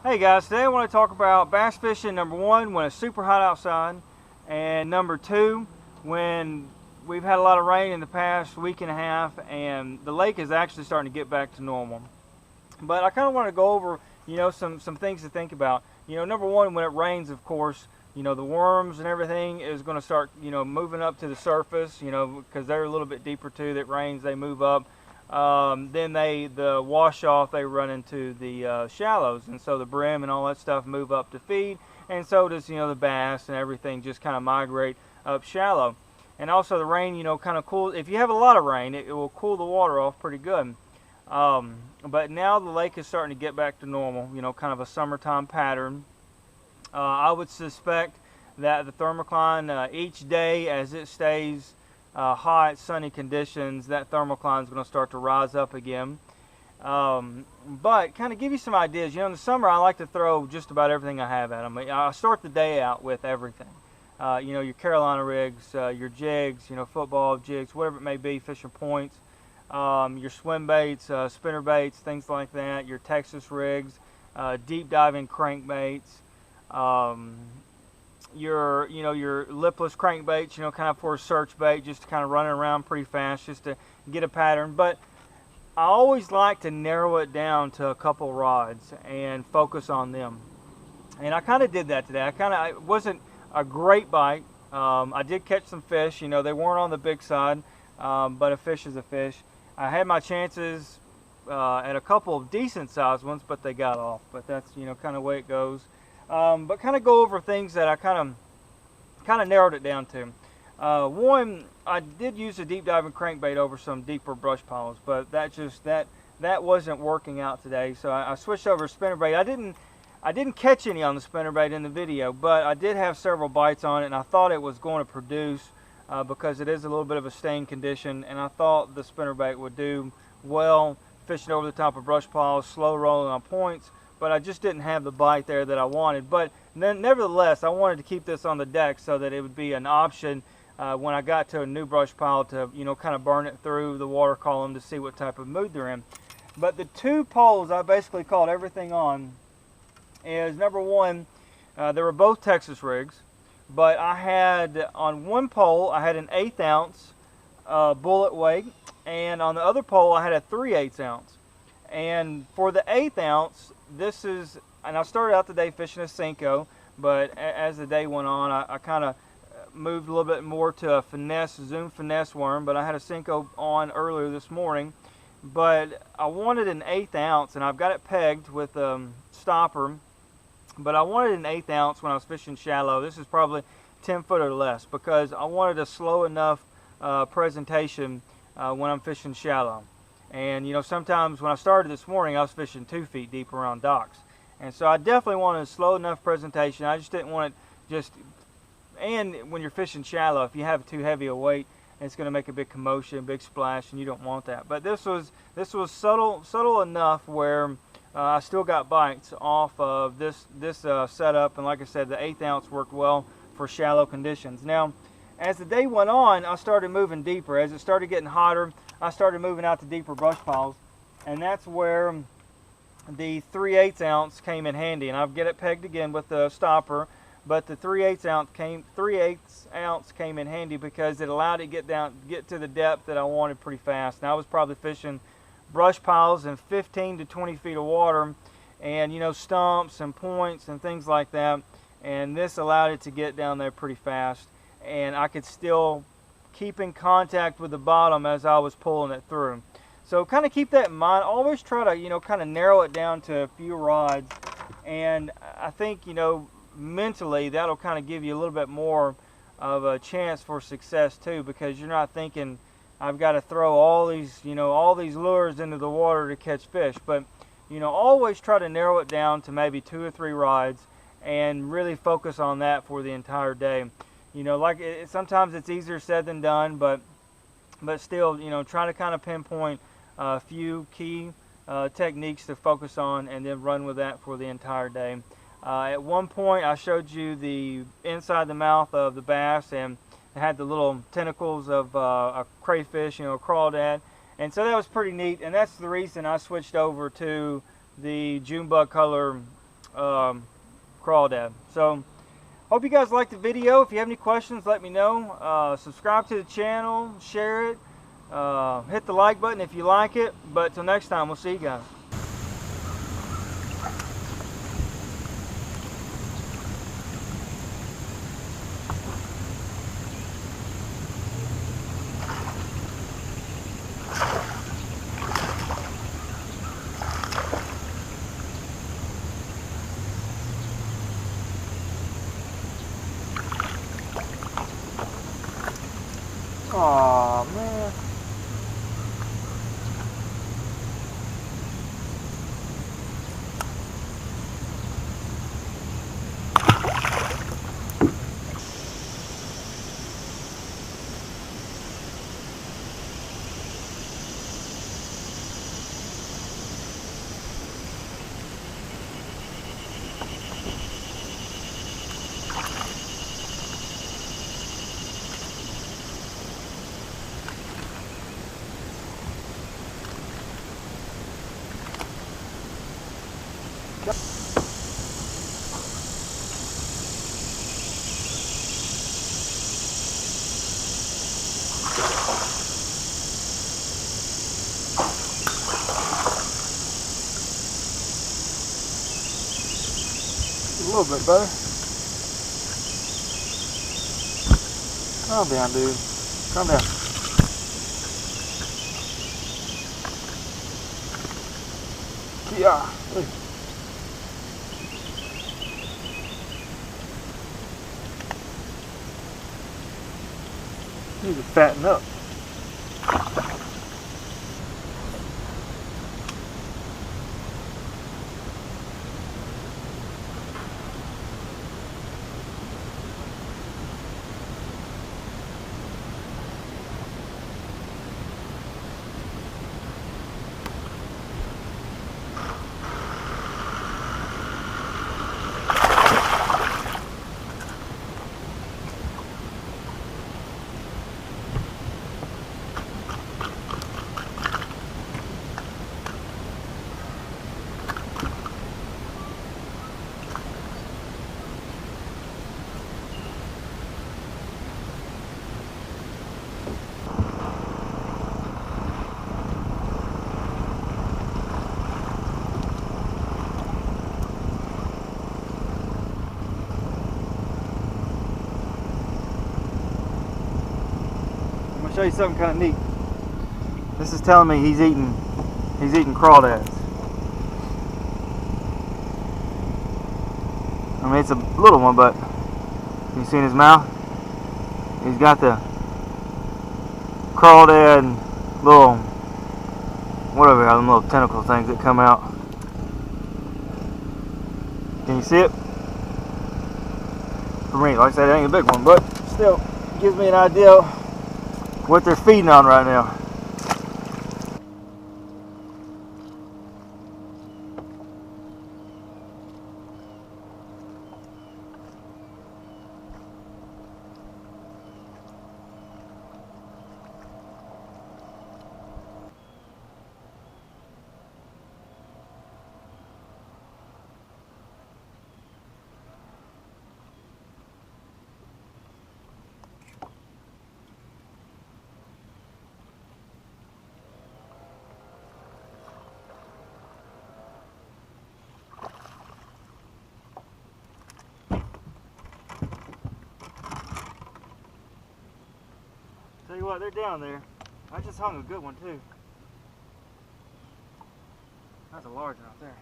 Hey guys, today I want to talk about bass fishing, number one, when it's super hot outside, and number two, when we've had a lot of rain in the past week and a half and the lake is actually starting to get back to normal. But I kind of want to go over, some things to think about. Number one, when it rains, of course, the worms and everything is going to start, moving up to the surface, because they're a little bit deeper too. That rains, they move up. Then the wash off, they run into the shallows, and so the brim and all that stuff move up to feed, and so does the bass and everything just kind of migrate up shallow. And also the rain, kind of cool. If you have a lot of rain, it will cool the water off pretty good. But now the lake is starting to get back to normal, kind of a summertime pattern. I would suspect that the thermocline each day as it stays hot, sunny conditions, that thermocline is going to start to rise up again. But kind of give you some ideas. In the summer I like to throw just about everything I have at them. I start the day out with everything. Your Carolina rigs, your jigs, football jigs, whatever it may be, fishing points, your swim baits, spinner baits, things like that, your Texas rigs, deep diving crankbaits, your lipless crankbaits, kind of for a search bait, just to kind of running around pretty fast just to get a pattern. But I always like to narrow it down to a couple rods and focus on them. And I kind of did that today. It wasn't a great bite. I did catch some fish. They weren't on the big side, but a fish is a fish. I had my chances at a couple of decent sized ones, but they got off. But that's kind of the way it goes. But kind of go over things that I kind of narrowed it down to. One, I did use a deep diving crankbait over some deeper brush piles, but that wasn't working out today. So I switched over to spinnerbait. I didn't catch any on the spinnerbait in the video, but I did have several bites on it, and I thought it was going to produce because it is a little bit of a stain condition, and I thought the spinnerbait would do well fishing over the top of brush piles, slow rolling on points. But I just didn't have the bite there that I wanted. But then, nevertheless, I wanted to keep this on the deck so that it would be an option when I got to a new brush pile to, kind of burn it through the water column to see what type of mood they're in. But the two poles I basically caught everything on is, number one, they were both Texas rigs. But I had, on one pole, I had an 1/8 ounce bullet weight. And on the other pole, I had a 3/8 ounce. And for the 1/8 ounce, and I started out the day fishing a Senko, but as the day went on, I kind of moved a little bit more to a Zoom finesse worm, but I had a Senko on earlier this morning. But I wanted an 1/8 ounce, and I've got it pegged with a stopper, but I wanted an 1/8 ounce when I was fishing shallow. This is probably 10 foot or less, because I wanted a slow enough presentation when I'm fishing shallow. And sometimes when I started this morning, I was fishing 2 feet deep around docks, and so I definitely wanted a slow enough presentation. I just didn't want it and when you're fishing shallow, if you have too heavy a weight, it's going to make a big commotion, big splash, and you don't want that. But this was subtle enough where I still got bites off of this setup, and like I said, the 1/8 ounce worked well for shallow conditions. Now, as the day went on, I started moving deeper. As it started getting hotter, I started moving out to deeper brush piles, and that's where the 3/8 ounce came in handy. And I'll get it pegged again with the stopper, but the 3/8 ounce came in handy because it allowed it to get to the depth that I wanted pretty fast. And I was probably fishing brush piles in 15 to 20 feet of water, and stumps and points and things like that. And this allowed it to get down there pretty fast, and I could still keep in contact with the bottom as I was pulling it through. So kind of keep that in mind. Always try to kind of narrow it down to a few rods, and I think mentally that'll kind of give you a little bit more of a chance for success too, because you're not thinking I've got to throw all these lures into the water to catch fish. But always try to narrow it down to maybe 2 or 3 rods and really focus on that for the entire day. Sometimes it's easier said than done, but still, try to kind of pinpoint a few key techniques to focus on, and then run with that for the entire day. At one point, I showed you the inside the mouth of the bass, and it had the little tentacles of a crayfish, a crawdad, and so that was pretty neat. And that's the reason I switched over to the June bug color crawdad. So hope you guys liked the video. If you have any questions, let me know. Subscribe to the channel, share it, hit the like button if you like it. But till next time, we'll see you guys. Aw, man. A little bit better. Calm down, dude. Calm down. Yeah. Need to fatten up. Show you something kind of neat. This is telling me he's eating crawdads. I mean, it's a little one, but you see in his mouth, he's got the crawdad little whatever, them little tentacle things that come out. Can you see it? For me, like I said, it ain't a big one, but still gives me an idea what they're feeding on right now. Tell you what, they're down there. I just hung a good one too. That's a large one out there.